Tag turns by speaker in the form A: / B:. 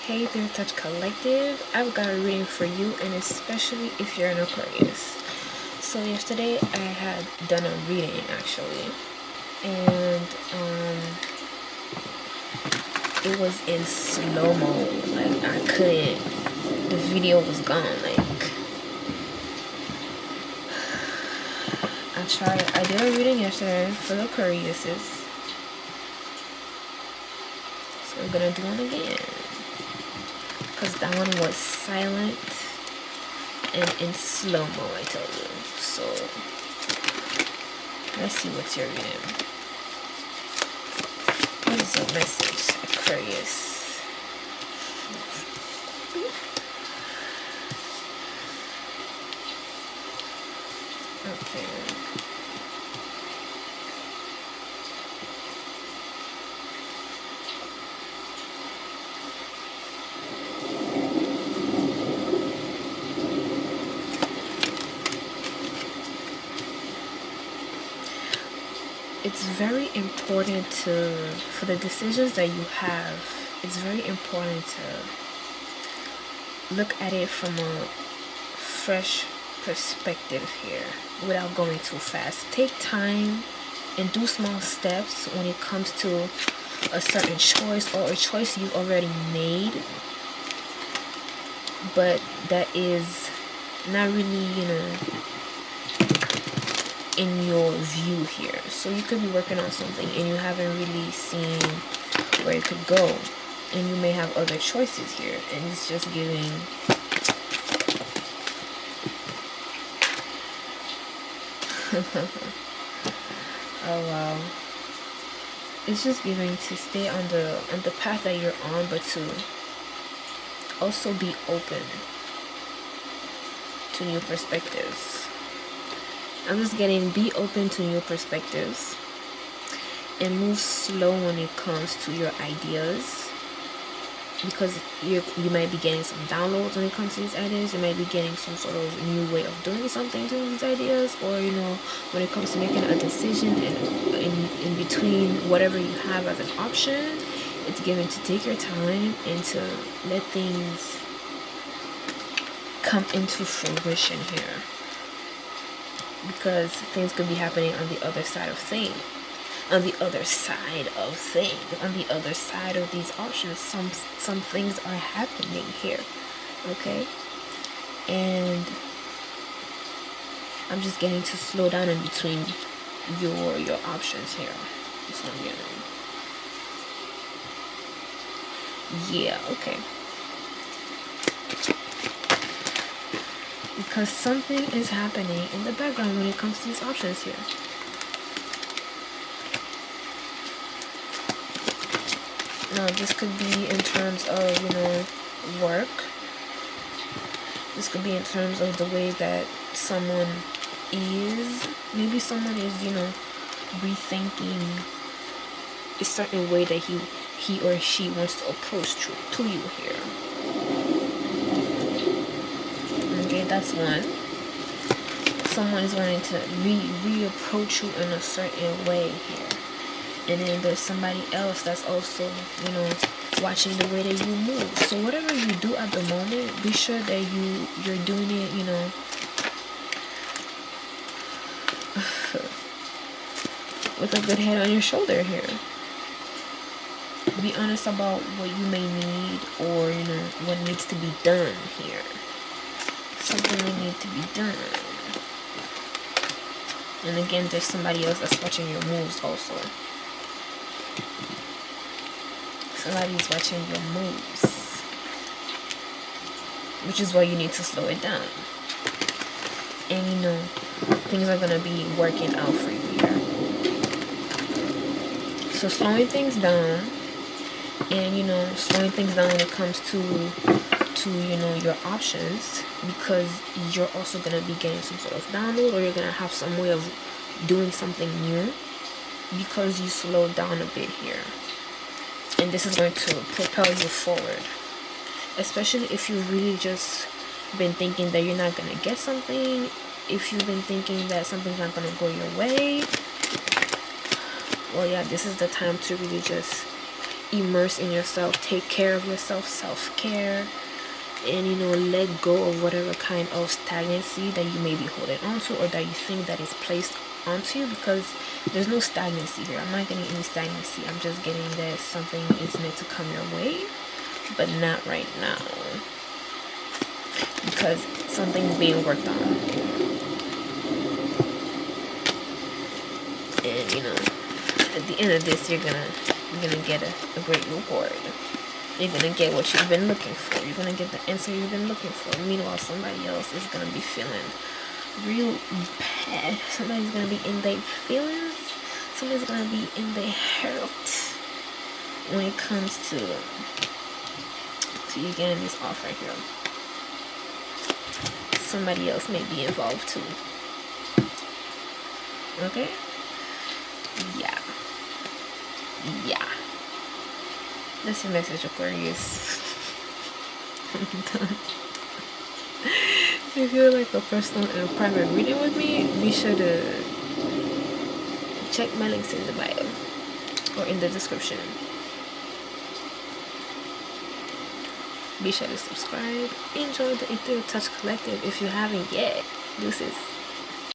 A: Hey there, Touch Collective. I've got a reading for you, and especially if you're an Aquarius. So yesterday I had done a reading actually, and it was in slow-mo. Like I couldn't, the video was gone. Like I did a reading yesterday for the Aquariuses. So we're gonna do one again. Because that one was silent and in slow-mo, I tell you. So let's see what's your reading. What is your message, Aquarius? Okay. It's very important for the decisions that you have, it's very important to look at it from a fresh perspective here without going too fast. Take time and do small steps when it comes to a certain choice or a choice you already made, but that is not really, in your view here. So you could be working on something and you haven't really seen where it could go, and you may have other choices here, and it's just giving oh wow, it's just giving to stay on the path that you're on, but to also be open to new perspectives. I'm just getting be open to new perspectives and move slow when it comes to your ideas, because you might be getting some downloads when it comes to these ideas. You might be getting some sort of new way of doing something to these ideas, or when it comes to making a decision and in between whatever you have as an option, it's given to take your time and to let things come into fruition here, because things could be happening on the other side of things. On the other side of these options, some things are happening here, okay? And I'm just getting to slow down in between your options here. That's what I'm getting. Yeah, okay. Because something is happening in the background when it comes to these options here. Now, this could be in terms of, work. This could be in terms of the way that someone is. Maybe someone is, rethinking a certain way that he or she wants to approach to you here. Okay, that's one. Someone is wanting to reapproach you in a certain way here. And then there's somebody else that's also, watching the way that you move. So whatever you do at the moment, be sure that you're doing it, with a good head on your shoulder here. Be honest about what you may need, or, what needs to be done here. Something will need to be done. And again, there's somebody else that's watching your moves also. Somebody's watching your moves, which is why you need to slow it down. And things are gonna be working out for you here. So slowing things down, and slowing things down when it comes to your options, because you're also gonna be getting some sort of download, or you're gonna have some way of doing something new because you slowed down a bit here. And this is going to propel you forward, especially if you've really just been thinking that you're not gonna get something, if you've been thinking that something's not gonna go your way. Well, yeah, this is the time to really just immerse in yourself, take care of yourself, self-care, and you know, let go of whatever kind of stagnancy that you may be holding on to, or that you think that is placed onto you, because there's no stagnancy here. I'm not getting any stagnancy. I'm just getting that something is meant to come your way, but not right now, because something is being worked on. And you know, at the end of this, you're gonna get a great reward. You're gonna get what you've been looking for. You're gonna get the answer you've been looking for. Meanwhile, somebody else is gonna be feeling real bad. Somebody's gonna be in their feelings. Somebody's gonna be in their hurt when it comes to you getting this offer here. Somebody else may be involved too. Okay? Yeah. That's your message, Aquarius. I'm done. If you would like a personal and a private reading with me, be sure to check my links in the bio or in the description. Be sure to subscribe. Enjoy the Ethereal Touch Collective if you haven't yet. Deuces.